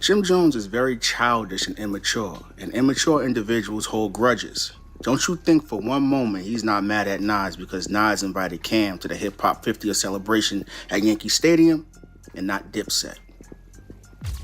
Jim Jones is very childish and immature individuals hold grudges. Don't you think for one moment he's not mad at Nas because Nas invited Cam to the Hip Hop 50th celebration at Yankee Stadium and not Dipset?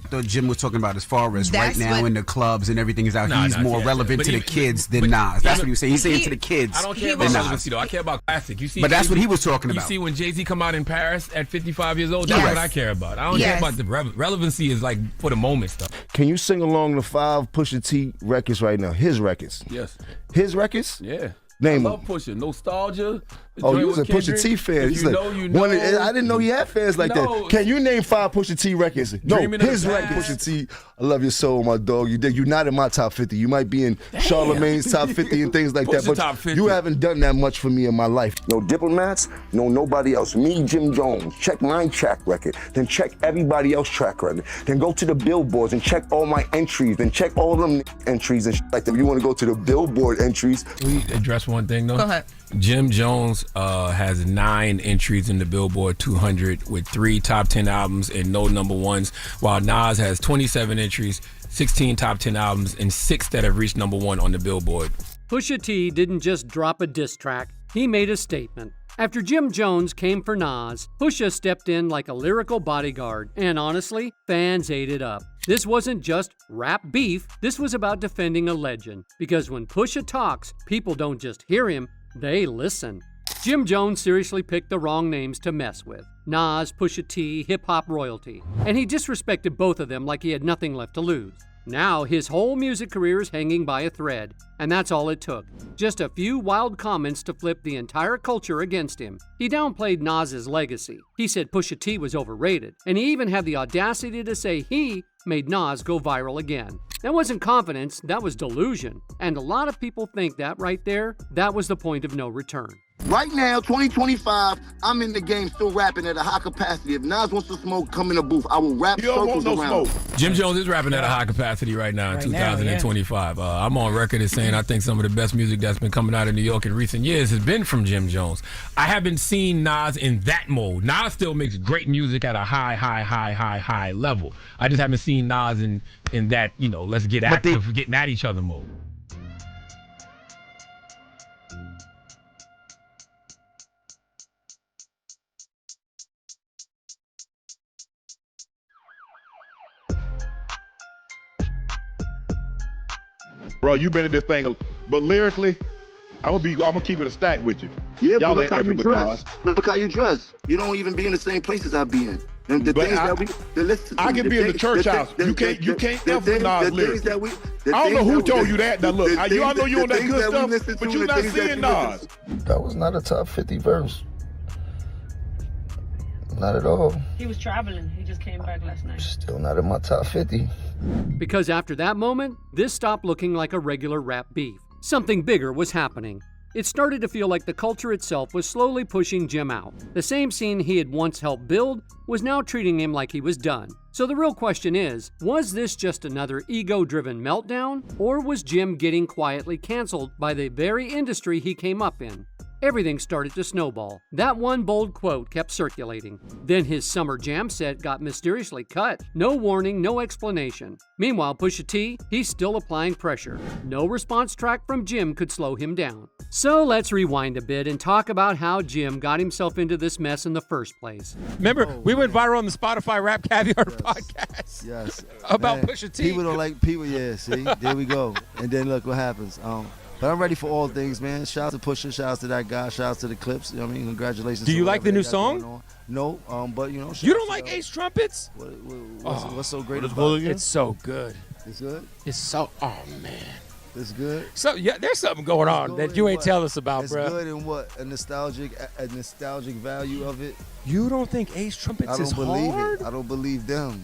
Thought Jim was talking about as far as That's right now what- in the clubs and everything is out. He's more relevant to the kids than Nas. That's what he was saying. He's saying to the kids. I don't care about relevancy though. I care about classic. You see, but that's what he was talking about. You see when Jay-Z come out in Paris at 55 years old, that's what I care about. I don't care about the relevancy is like for the moment stuff. Can you sing along the 5 Pusha T records right now? His records. Yes. His records? Yeah. Name I love Pusha. Nostalgia. Oh, you was a Pusha T fan. You know, you know. I didn't know he had fans like that. Can you name 5 Pusha T records? No, his records. Pusha T, I love your soul, my dog. You're not in my top 50. You might be in Charlemagne's top 50 and things like that, but you haven't done that much for me in my life. No diplomats, no nobody else. Me, Jim Jones, check my track record, then check everybody else's track record. Then go to the billboards and check all my entries, then check all them entries and like that. You want to go to the billboard entries. Can we address one thing though? Go ahead. Jim Jones has 9 entries in the Billboard 200 with 3 top 10 albums and no number ones, while Nas has 27 entries, 16 top 10 albums, and 6 that have reached number 1 on the Billboard. Pusha T didn't just drop a diss track, he made a statement. After Jim Jones came for Nas, Pusha stepped in like a lyrical bodyguard, and honestly, fans ate it up. This wasn't just rap beef, this was about defending a legend, because when Pusha talks, people don't just hear him, they listen. Jim Jones seriously picked the wrong names to mess with. Nas, Pusha T, hip-hop royalty. And he disrespected both of them like he had nothing left to lose. Now his whole music career is hanging by a thread, and that's all it took. Just a few wild comments to flip the entire culture against him. He downplayed Nas's legacy. He said Pusha T was overrated, and he even had the audacity to say he made Nas go viral again. That wasn't confidence, that was delusion. And a lot of people think that right there, that was the point of no return. Right now, 2025, I'm in the game still rapping at a high capacity. If Nas wants to smoke, come in the booth. I will rap circles around. Jim Jones is rapping at a high capacity right now in 2025. I'm on record as saying I think some of the best music that's been coming out of New York in recent years has been from Jim Jones. I haven't seen Nas in that mode. Nas still makes great music at a high level. I just haven't seen Nas in that, let's get active, getting at each other mode. Bro, you been in this thing, but lyrically, I'm gonna keep it a stack with you. Yeah, y'all but ain't look how you with dress. Nas. Look how you dress. You don't even be in the same places I be in. And the things I can be in the church house. You can't F with Nas lyrics. I don't know who told you that. Now look, I know you on that good stuff, but you're not seeing Nas. That was not a top 50 verse. Not at all. He was traveling. He just came back last night. Still not in my top 50. Because after that moment, this stopped looking like a regular rap beef. Something bigger was happening. It started to feel like the culture itself was slowly pushing Jim out. The same scene he had once helped build was now treating him like he was done. So the real question is, was this just another ego-driven meltdown, or was Jim getting quietly canceled by the very industry he came up in? Everything started to snowball. That one bold quote kept circulating. Then his summer jam set got mysteriously cut. No warning, no explanation. Meanwhile, Pusha T, he's still applying pressure. No response track from Jim could slow him down. So let's rewind a bit and talk about how Jim got himself into this mess in the first place. Remember, we went viral on the Spotify Rap Caviar podcast. Yes. About Pusha T. People don't like people, see? There we go. And then look what happens. But I'm ready for all things, man. Shout out to Pusha, shout out to that guy, shout out to the Clipse. You know what I mean? Congratulations. Do you like the new song? No, but you don't like Ace Trumpets? What's so great about it? It's so good. It's good? It's so, oh man. It's good? So yeah, there's something going on that you ain't tell us about, bro. It's good in what? A nostalgic value of it? You don't think Ace Trumpets is hard? I don't believe them.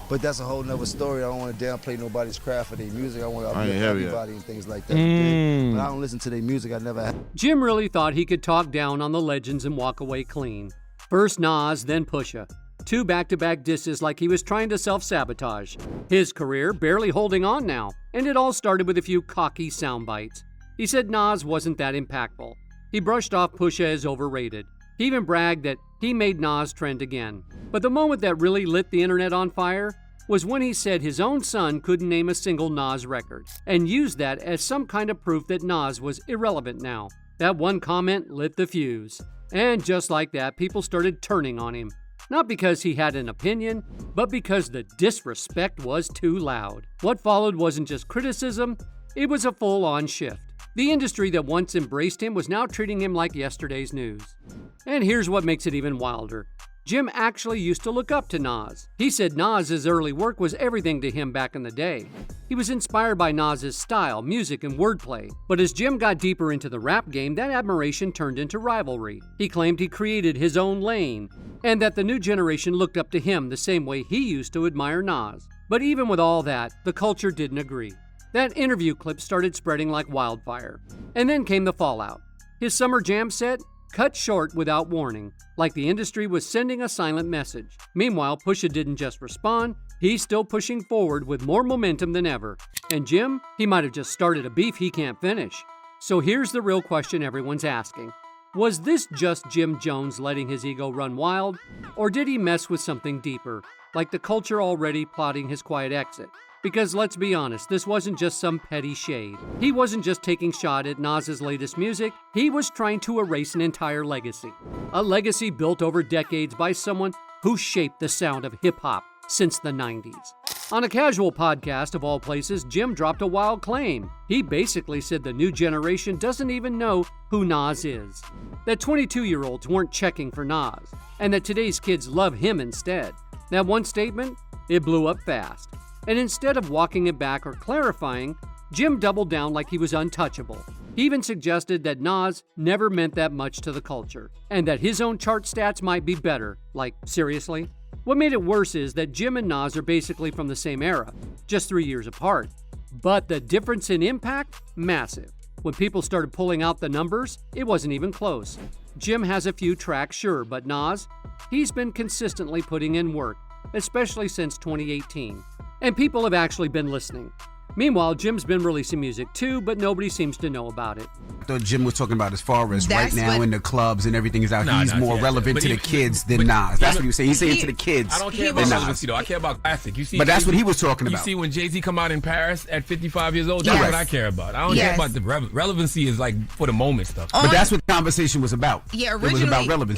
But that's a whole nother story. I don't want to downplay nobody's craft or their music. I want to uplift everybody and things like that. But I don't listen to their music. I never have. Jim really thought he could talk down on the legends and walk away clean. First Nas, then Pusha. 2 back-to-back disses like he was trying to self-sabotage. His career barely holding on now, and it all started with a few cocky sound bites. He said Nas wasn't that impactful. He brushed off Pusha as overrated. He even bragged that he made Nas trend again. But the moment that really lit the internet on fire, was when he said his own son couldn't name a single Nas record, and used that as some kind of proof that Nas was irrelevant now. That one comment lit the fuse. And just like that, people started turning on him. Not because he had an opinion, but because the disrespect was too loud. What followed wasn't just criticism, it was a full-on shift. The industry that once embraced him was now treating him like yesterday's news. And here's what makes it even wilder. Jim actually used to look up to Nas. He said Nas's early work was everything to him back in the day. He was inspired by Nas's style, music, and wordplay. But as Jim got deeper into the rap game, that admiration turned into rivalry. He claimed he created his own lane, and that the new generation looked up to him the same way he used to admire Nas. But even with all that, the culture didn't agree. That interview clip started spreading like wildfire. And then came the fallout. His summer jam set cut short without warning, like the industry was sending a silent message. Meanwhile, Pusha didn't just respond, he's still pushing forward with more momentum than ever. And Jim, he might have just started a beef he can't finish. So here's the real question everyone's asking. Was this just Jim Jones letting his ego run wild, or did he mess with something deeper, like the culture already plotting his quiet exit? Because let's be honest, this wasn't just some petty shade. He wasn't just taking shot at Nas's latest music, he was trying to erase an entire legacy. A legacy built over decades by someone who shaped the sound of hip-hop since the 90s. On a casual podcast of all places, Jim dropped a wild claim. He basically said the new generation doesn't even know who Nas is. That 22-year-olds weren't checking for Nas, and that today's kids love him instead. That one statement, it blew up fast. And instead of walking it back or clarifying, Jim doubled down like he was untouchable. He even suggested that Nas never meant that much to the culture, and that his own chart stats might be better. Like, seriously? What made it worse is that Jim and Nas are basically from the same era, just 3 years apart. But the difference in impact? Massive. When people started pulling out the numbers, it wasn't even close. Jim has a few tracks, sure, but Nas, he's been consistently putting in work, especially since 2018. And people have actually been listening. Meanwhile, Jim's been releasing music too, but nobody seems to know about it. I thought Jim was talking about as far as right now in the clubs and everything is out. He's more relevant to the kids than Nas. That's what he was saying. He's saying to the kids. I don't care about relevancy though. I care about classic. You see, but that's what he was talking about. You see, when Jay-Z come out in Paris at 55 years old, that's what I care about. I don't care about the relevancy is like for the moment stuff. But that's what the conversation was about. Yeah, originally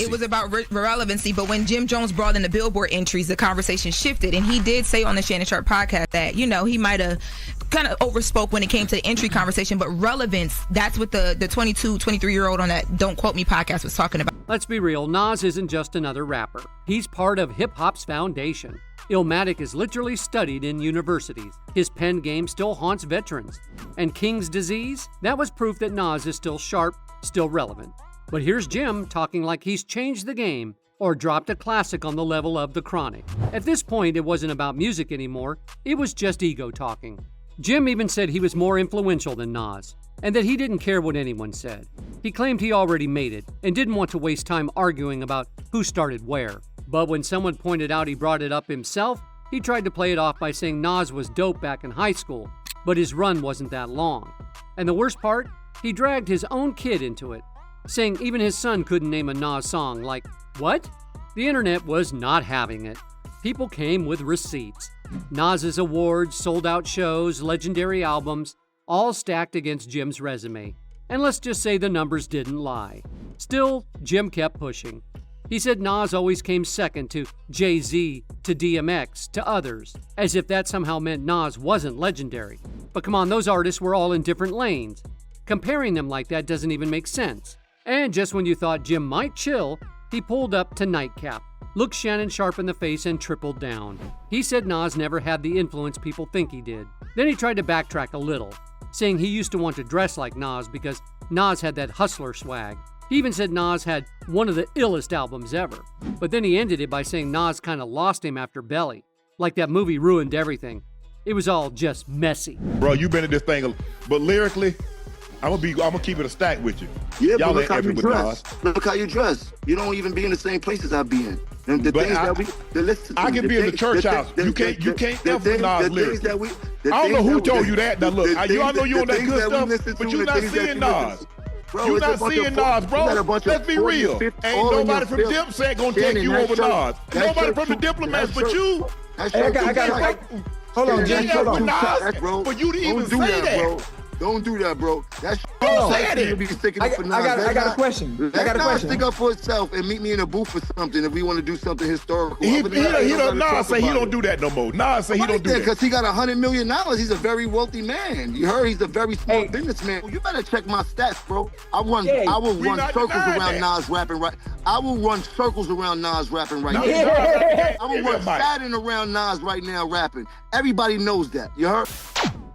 it was about relevancy. But when Jim Jones brought in the Billboard entries, the conversation shifted, and he did say on the Shannon Sharp podcast that he might have kind of overspoke when it came to the entry conversation, but relevance, that's what the 22, 23-year-old on that Don't Quote Me podcast was talking about. Let's be real, Nas isn't just another rapper. He's part of hip-hop's foundation. Illmatic is literally studied in universities. His pen game still haunts veterans. And King's Disease? That was proof that Nas is still sharp, still relevant. But here's Jim talking like he's changed the game or dropped a classic on the level of The Chronic. At this point, it wasn't about music anymore. It was just ego talking. Jim even said he was more influential than Nas, and that he didn't care what anyone said. He claimed he already made it, and didn't want to waste time arguing about who started where. But when someone pointed out he brought it up himself, he tried to play it off by saying Nas was dope back in high school, but his run wasn't that long. And the worst part, he dragged his own kid into it, saying even his son couldn't name a Nas song. Like, what? The internet was not having it. People came with receipts. Nas's awards, sold-out shows, legendary albums, all stacked against Jim's resume. And let's just say the numbers didn't lie. Still, Jim kept pushing. He said Nas always came second to Jay-Z, to DMX, to others, as if that somehow meant Nas wasn't legendary. But come on, those artists were all in different lanes. Comparing them like that doesn't even make sense. And just when you thought Jim might chill, he pulled up to Nightcap, looked Shannon Sharp in the face, and tripled down. He said Nas never had the influence people think he did. Then he tried to backtrack a little, saying he used to want to dress like Nas because Nas had that hustler swag. He even said Nas had one of the illest albums ever. But then he ended it by saying Nas kind of lost him after Belly. Like that movie ruined everything. It was all just messy. Bro, you been in this thing, but lyrically, I'm gonna keep it a stack with you. Yeah, y'all but look how you dress. Look how you dress. You don't even be in the same places I be in. And the things that we listen to. I can be in the church house. You can't F with Nas lyrics. I don't know who told you that. Now look, I know you on that good stuff, but you not seeing Nas. Bro, you not seeing Nas, bro. Let's be real. Ain't nobody from Dipset gonna take you over Nas. Nobody from the Diplomats but you. I got hold on, Jim. Hold on. For you to even say that, bro. Don't do that, bro. That's I got a question. Let Nas stick up for himself and meet me in a booth or something if we want to do something historical. Nas say he don't do that no more. Nas say he don't do that. Because he got $100 million. He's a very wealthy man. You heard he's a very smart businessman. You better check my stats, bro. I will run circles around Nas rapping right. I will run circles around Nas rapping right now. I will run Saturn around Nas right now rapping. Everybody knows that. You heard?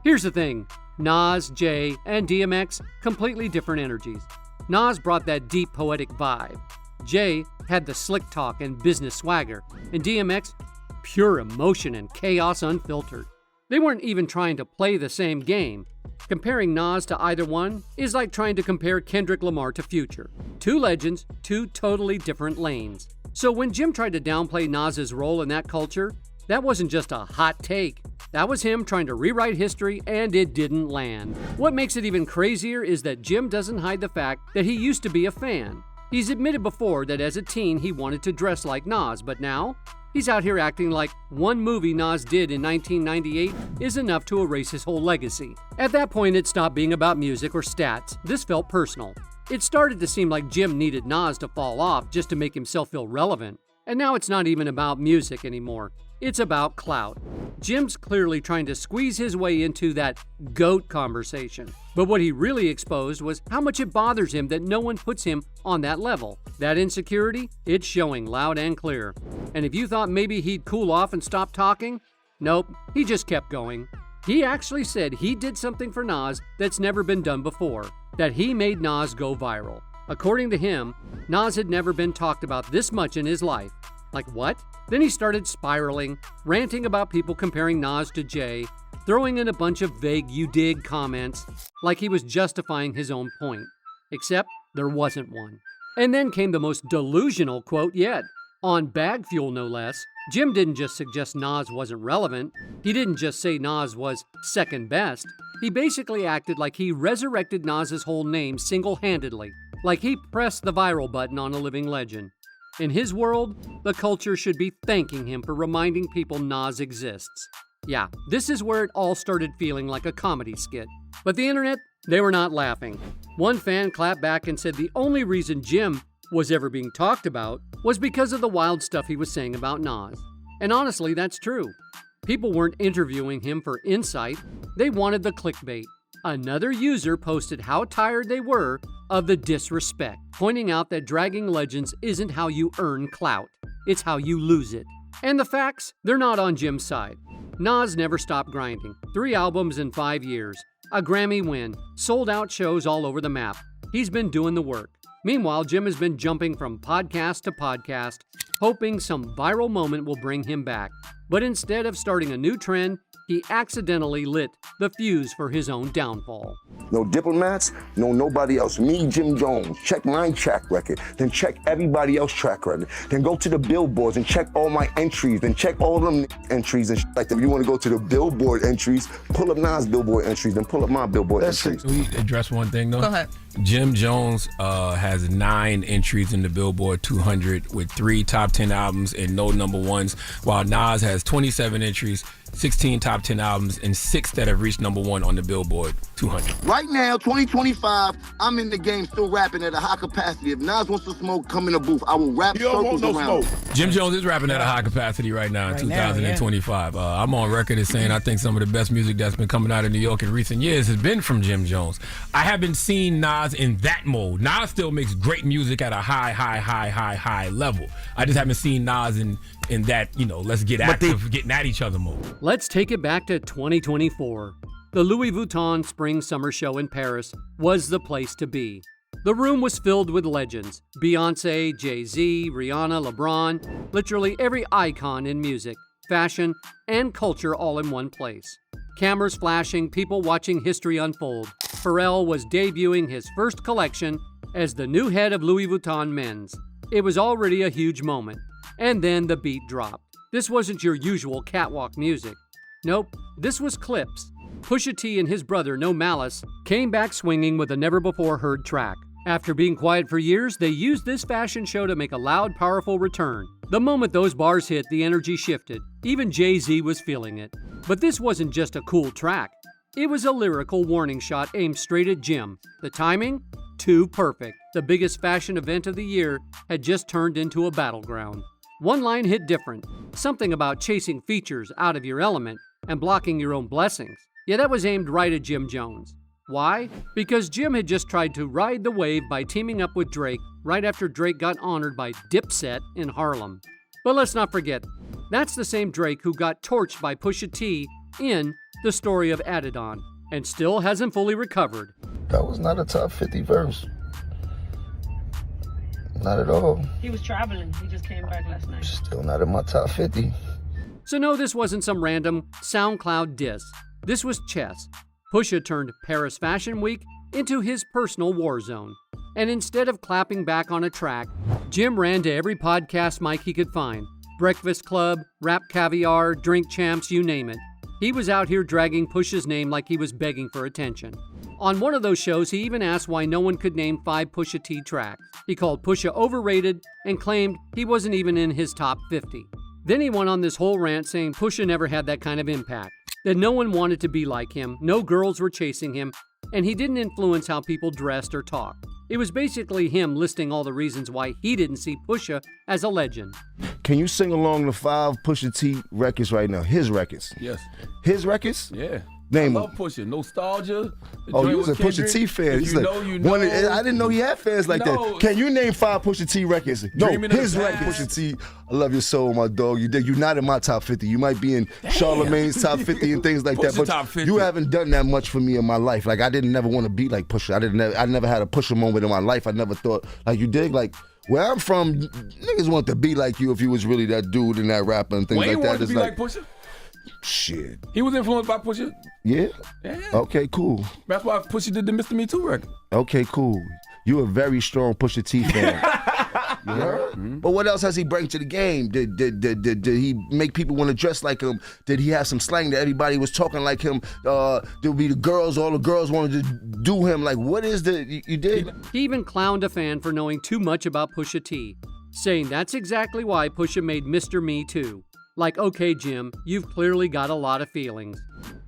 Here's the thing. Nas, Jay, and DMX, completely different energies. Nas brought that deep poetic vibe. Jay had the slick talk and business swagger. And DMX, pure emotion and chaos unfiltered. They weren't even trying to play the same game. Comparing Nas to either one is like trying to compare Kendrick Lamar to Future. Two legends, two totally different lanes. So when Jim tried to downplay Nas's role in that culture, that wasn't just a hot take. That was him trying to rewrite history, and it didn't land. What makes it even crazier is that Jim doesn't hide the fact that he used to be a fan. He's admitted before that as a teen he wanted to dress like Nas, but now he's out here acting like one movie Nas did in 1998 is enough to erase his whole legacy. At that point, it stopped being about music or stats. This felt personal. It started to seem like Jim needed Nas to fall off just to make himself feel relevant. And now it's not even about music anymore. It's about clout. Jim's clearly trying to squeeze his way into that GOAT conversation. But what he really exposed was how much it bothers him that no one puts him on that level. That insecurity, it's showing loud and clear. And if you thought maybe he'd cool off and stop talking, nope, he just kept going. He actually said he did something for Nas that's never been done before, that he made Nas go viral. According to him, Nas had never been talked about this much in his life. Like what? Then he started spiraling, ranting about people comparing Nas to Jay, throwing in a bunch of vague "you dig" comments, like he was justifying his own point. Except there wasn't one. And then came the most delusional quote yet. On Bag Fuel, no less, Jim didn't just suggest Nas wasn't relevant. He didn't just say Nas was second best. He basically acted like he resurrected Nas's whole name single-handedly, like he pressed the viral button on a living legend. In his world, the culture should be thanking him for reminding people Nas exists. Yeah, this is where it all started feeling like a comedy skit. But the internet, they were not laughing. One fan clapped back and said the only reason Jim was ever being talked about was because of the wild stuff he was saying about Nas. And honestly, that's true. People weren't interviewing him for insight, they wanted the clickbait. Another user posted how tired they were of the disrespect, pointing out that dragging legends isn't how you earn clout, it's how you lose it. And the facts, they're not on Jim's side. Nas never stopped grinding. 3 albums in 5 years, a Grammy win, sold out shows all over the map. He's been doing the work. Meanwhile, Jim has been jumping from podcast to podcast, hoping some viral moment will bring him back. But instead of starting a new trend, he accidentally lit the fuse for his own downfall. No Diplomats, no nobody else. Me, Jim Jones, check my track record, then check everybody else's track record. Then go to the billboards and check all my entries, then check all them entries and like that. If you want to go to the billboard entries, pull up Nas billboard entries, then pull up my billboard entries. Can we address one thing though? Go ahead. Jim Jones has 9 entries in the Billboard 200 with 3 top 10 albums and no number ones, while Nas has 27 entries, 16 top 10 albums, and 6 that have reached number 1 on the Billboard 200. Right now, 2025, I'm in the game still rapping at a high capacity. If Nas wants to smoke, come in the booth. I will rap circles around. Jim Jones is rapping at a high capacity right now in 2025. I'm on record as saying I think some of the best music that's been coming out of New York in recent years has been from Jim Jones. I haven't seen Nas in that mode. Nas still makes great music at a high level. I just haven't seen Nas in that, let's get active, getting at each other mode. Let's take it back to 2024. The Louis Vuitton Spring Summer Show in Paris was the place to be. The room was filled with legends. Beyonce, Jay-Z, Rihanna, LeBron, literally every icon in music, fashion, and culture all in one place. Cameras flashing, people watching history unfold. Pharrell was debuting his first collection as the new head of Louis Vuitton Men's. It was already a huge moment. And then the beat dropped. This wasn't your usual catwalk music. Nope, this was Clipse, Pusha T and his brother No Malice came back swinging with a never-before-heard track. After being quiet for years, they used this fashion show to make a loud, powerful return. The moment those bars hit, the energy shifted. Even Jay-Z was feeling it. But this wasn't just a cool track. It was a lyrical warning shot aimed straight at Jim. The timing? Too perfect. The biggest fashion event of the year had just turned into a battleground. One line hit different. Something about chasing features out of your element and blocking your own blessings. Yeah, that was aimed right at Jim Jones. Why? Because Jim had just tried to ride the wave by teaming up with Drake right after Drake got honored by Dipset in Harlem. But let's not forget, that's the same Drake who got torched by Pusha T in The Story of Adidon and still hasn't fully recovered. That was not a top 50 verse. Not at all. He was traveling. He just came back last night. Still not in my top 50. So no, this wasn't some random SoundCloud diss. This was chess. Pusha turned Paris Fashion Week into his personal war zone. And instead of clapping back on a track, Jim ran to every podcast mic he could find. Breakfast Club, Rap Caviar, Drink Champs, you name it. He was out here dragging Pusha's name like he was begging for attention. On one of those shows, he even asked why no one could name 5 Pusha T tracks. He called Pusha overrated and claimed he wasn't even in his top 50. Then he went on this whole rant saying Pusha never had that kind of impact, that no one wanted to be like him, no girls were chasing him, and he didn't influence how people dressed or talked. It was basically him listing all the reasons why he didn't see Pusha as a legend. Can you sing along the 5 Pusha T records right now? His records. Yes. His records? Yeah. Name I love Pusha. Nostalgia. Oh, you was a Pusha T fan. You know, you know. I didn't know he had fans like that. Can you name 5 Pusha T records? No, his records. Pusha T, I love your soul, my dog. You're not in my top 50. You might be in Charlemagne's top 50 and things like that, but you haven't done that much for me in my life. Like, I didn't never want to be like Pusha. I never had a Pusha moment in my life. I never thought, like you did, like, where I'm from, niggas want to be like you if you was really that dude and that rapper and things like that. Wayne wanted to be like Pusha? Shit. He was influenced by Pusha? Yeah? Yeah. Okay, cool. That's why Pusha did the Mr. Me Too record. Okay, cool. You a very strong Pusha T fan. Mm-hmm. But what else has he bring to the game? Did he make people want to dress like him? Did he have some slang that everybody was talking like him? There'll be the girls, all the girls wanted to do him. Like, what is you did? He even clowned a fan for knowing too much about Pusha T, saying that's exactly why Pusha made Mr. Me Too. Like, okay, Jim, you've clearly got a lot of feelings.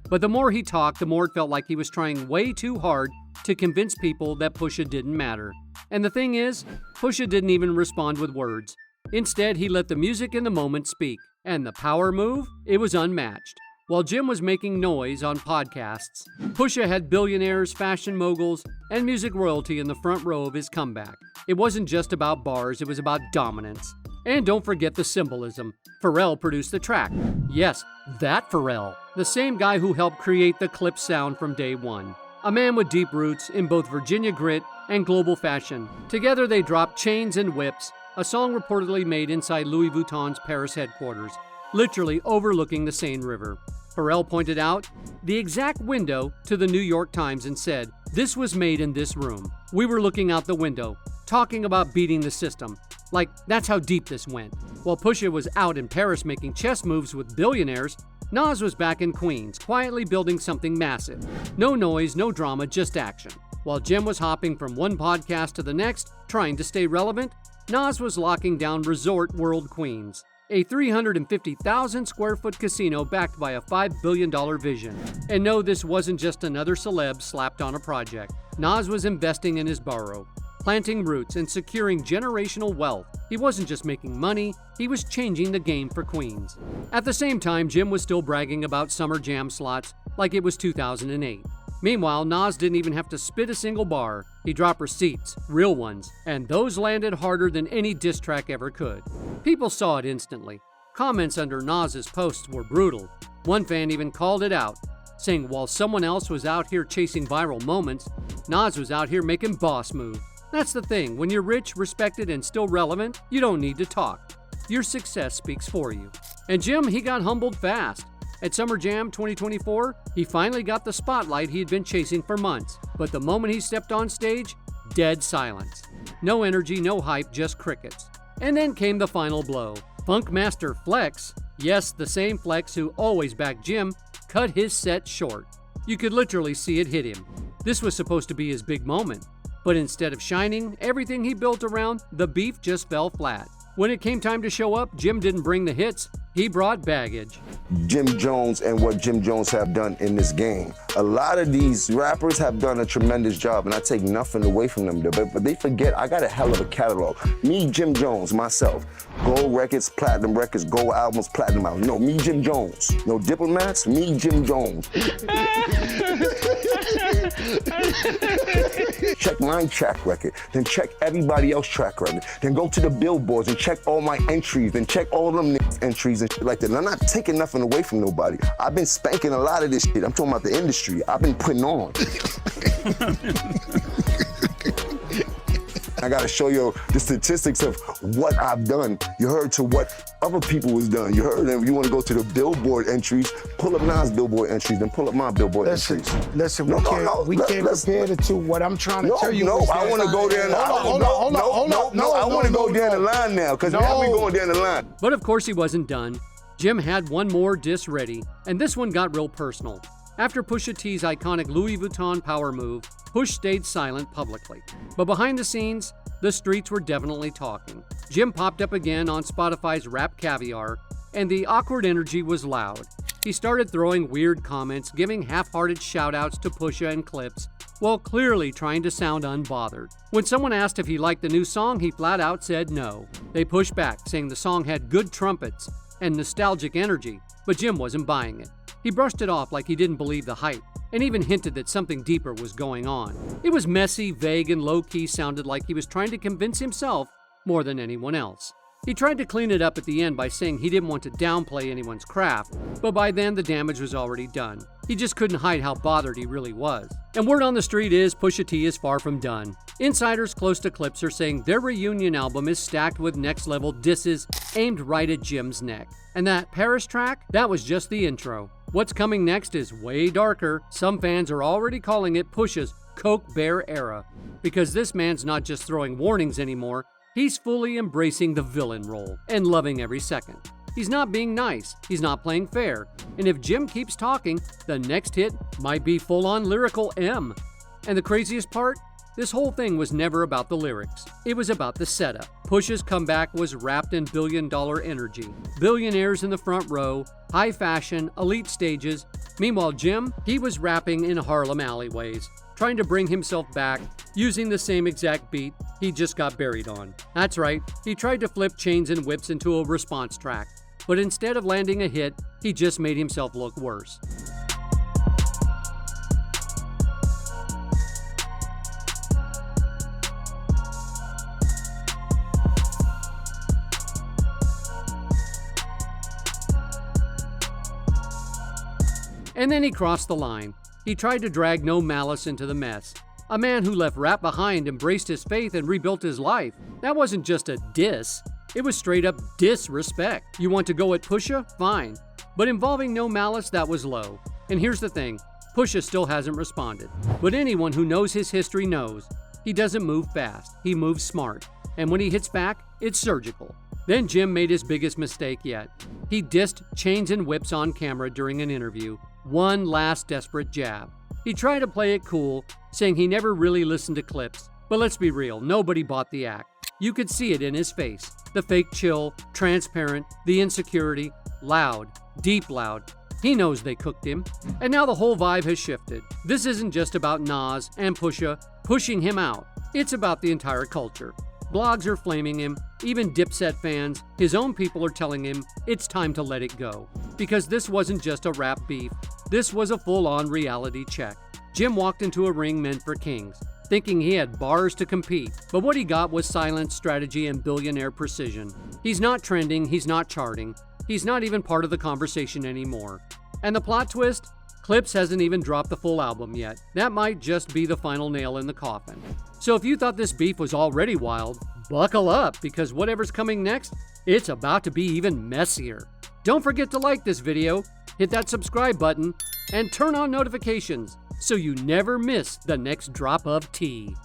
But the more he talked, the more it felt like he was trying way too hard to convince people that Pusha didn't matter. And the thing is, Pusha didn't even respond with words. Instead, he let the music in the moment speak. And the power move? It was unmatched. While Jim was making noise on podcasts, Pusha had billionaires, fashion moguls, and music royalty in the front row of his comeback. It wasn't just about bars, it was about dominance. And don't forget the symbolism. Pharrell produced the track. Yes, that Pharrell. The same guy who helped create the Clipse sound from day one. A man with deep roots in both Virginia grit and global fashion. Together they dropped Chains and Whips, a song reportedly made inside Louis Vuitton's Paris headquarters, literally overlooking the Seine River. Pharrell pointed out the exact window to the New York Times and said, "This was made in this room. We were looking out the window, talking about beating the system. Like, that's how deep this went." While Pusha was out in Paris making chess moves with billionaires, Nas was back in Queens, quietly building something massive. No noise, no drama, just action. While Jim was hopping from one podcast to the next, trying to stay relevant, Nas was locking down Resort World Queens, a 350,000 square foot casino backed by a $5 billion vision. And no, this wasn't just another celeb slapped on a project. Nas was investing in his borough, planting roots and securing generational wealth. He wasn't just making money, he was changing the game for Queens. At the same time, Jim was still bragging about summer jam slots like it was 2008. Meanwhile, Nas didn't even have to spit a single bar. He dropped receipts, real ones, and those landed harder than any diss track ever could. People saw it instantly. Comments under Nas's posts were brutal. One fan even called it out, saying while someone else was out here chasing viral moments, Nas was out here making boss moves. That's the thing, when you're rich, respected, and still relevant, you don't need to talk. Your success speaks for you. And Jim, he got humbled fast. At Summer Jam 2024, he finally got the spotlight he had been chasing for months. But the moment he stepped on stage, dead silence. No energy, no hype, just crickets. And then came the final blow. Funkmaster Flex, yes, the same Flex who always backed Jim, cut his set short. You could literally see it hit him. This was supposed to be his big moment. But instead of shining, everything he built around the beef just fell flat. When it came time to show up, Jim didn't bring the hits, he brought baggage. Jim Jones and what Jim Jones have done in this game. A lot of these rappers have done a tremendous job, and I take nothing away from them, but they forget I got a hell of a catalog. Me, Jim Jones, myself, gold records, platinum records, gold albums, platinum albums. No, me, Jim Jones. No diplomats, me, Jim Jones. Check my track record, then check everybody else's track record, then go to the billboards and check all my entries, then check all them entries and shit like that. And I'm not taking nothing away from nobody. I've been spanking a lot of this shit. I'm talking about the industry. I've been putting on. I gotta show you the statistics of what I've done. You heard to what other people was done. You heard them. You wanna go to the billboard entries, pull up Nas billboard entries, then pull up my billboard entries. Listen, we can't compare the two. What I'm trying to tell you is I wanna go there. Hold on. I wanna go down the line now, because we have been going down the line. But of course he wasn't done. Jim had one more diss ready, and this one got real personal. After Pusha T's iconic Louis Vuitton power move, Push stayed silent publicly. But behind the scenes, the streets were definitely talking. Jim popped up again on Spotify's Rap Caviar, and the awkward energy was loud. He started throwing weird comments, giving half-hearted shout-outs to Pusha and Clipse, while clearly trying to sound unbothered. When someone asked if he liked the new song, he flat out said no. They pushed back, saying the song had good trumpets and nostalgic energy, but Jim wasn't buying it. He brushed it off like he didn't believe the hype, and even hinted that something deeper was going on. It was messy, vague, and low-key, sounded like he was trying to convince himself more than anyone else. He tried to clean it up at the end by saying he didn't want to downplay anyone's craft, but by then the damage was already done. He just couldn't hide how bothered he really was. And word on the street is Pusha T is far from done. Insiders close to Clipse are saying their reunion album is stacked with next-level disses aimed right at Jim's neck. And that Paris track, that was just the intro. What's coming next is way darker. Some fans are already calling it Pusha's Coke Bear era, because this man's not just throwing warnings anymore, he's fully embracing the villain role and loving every second. He's not being nice, he's not playing fair, and if Jim keeps talking, the next hit might be full-on lyrical M. And the craziest part? This whole thing was never about the lyrics. It was about the setup. Pusha's comeback was wrapped in billion-dollar energy. Billionaires in the front row, high fashion, elite stages. Meanwhile, Jim, he was rapping in Harlem alleyways, trying to bring himself back, using the same exact beat he just got buried on. That's right, he tried to flip Chains and Whips into a response track, but instead of landing a hit, he just made himself look worse. And then he crossed the line. He tried to drag No Malice into the mess. A man who left rap behind, embraced his faith, and rebuilt his life. That wasn't just a diss. It was straight up disrespect. You want to go at Pusha? Fine. But involving No Malice, that was low. And here's the thing. Pusha still hasn't responded. But anyone who knows his history knows he doesn't move fast. He moves smart. And when he hits back, it's surgical. Then Jim made his biggest mistake yet. He dissed Chains and Whips on camera during an interview. One last desperate jab. He tried to play it cool, saying he never really listened to Clipse. But let's be real, nobody bought the act. You could see it in his face. The fake chill, transparent, the insecurity, loud, deep loud. He knows they cooked him. And now the whole vibe has shifted. This isn't just about Nas and Pusha pushing him out. It's about the entire culture. Blogs are flaming him, even Dipset fans, his own people are telling him it's time to let it go. Because this wasn't just a rap beef, this was a full-on reality check. Jim walked into a ring meant for kings, thinking he had bars to compete, but what he got was silence, strategy, and billionaire precision. He's not trending, he's not charting, he's not even part of the conversation anymore. And the plot twist? Clipse hasn't even dropped the full album yet. That might just be the final nail in the coffin. So if you thought this beef was already wild, buckle up, because whatever's coming next, it's about to be even messier. Don't forget to like this video, hit that subscribe button, and turn on notifications so you never miss the next drop of tea.